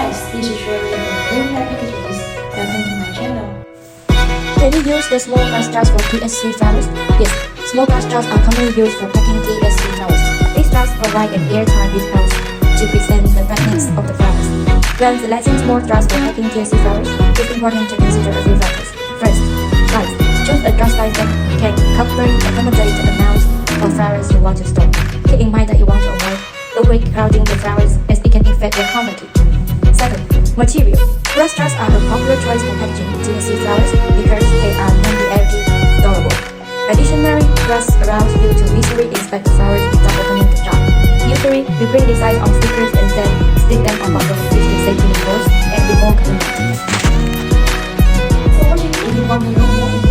guys, this is Shirley from Green Happy Kitchens. Welcome to my channel. Can you use the small glass jars for TSC flowers? Yes, small glass jars are commonly used for packing TSC flowers. These jars provide an airtight house to present the freshness of the flowers. When selecting small jars for packing TSC flowers, it's important to consider a few factors. First, size. Choose a jar size that can comfortably accommodate the amount of flowers you want to store. Keep in mind that you want to avoid overcrowding the flowers as it can affect their quantity. Second, material. Glass jars are a popular choice for packaging TSC flowers because they are non-reactive, durable. Additionally, glass allows you to visually inspect the flowers without opening the jar. Usually, we print the size on stickers and then stick them on bottles to safety indoors and be more convenient. For watching, if you want to know more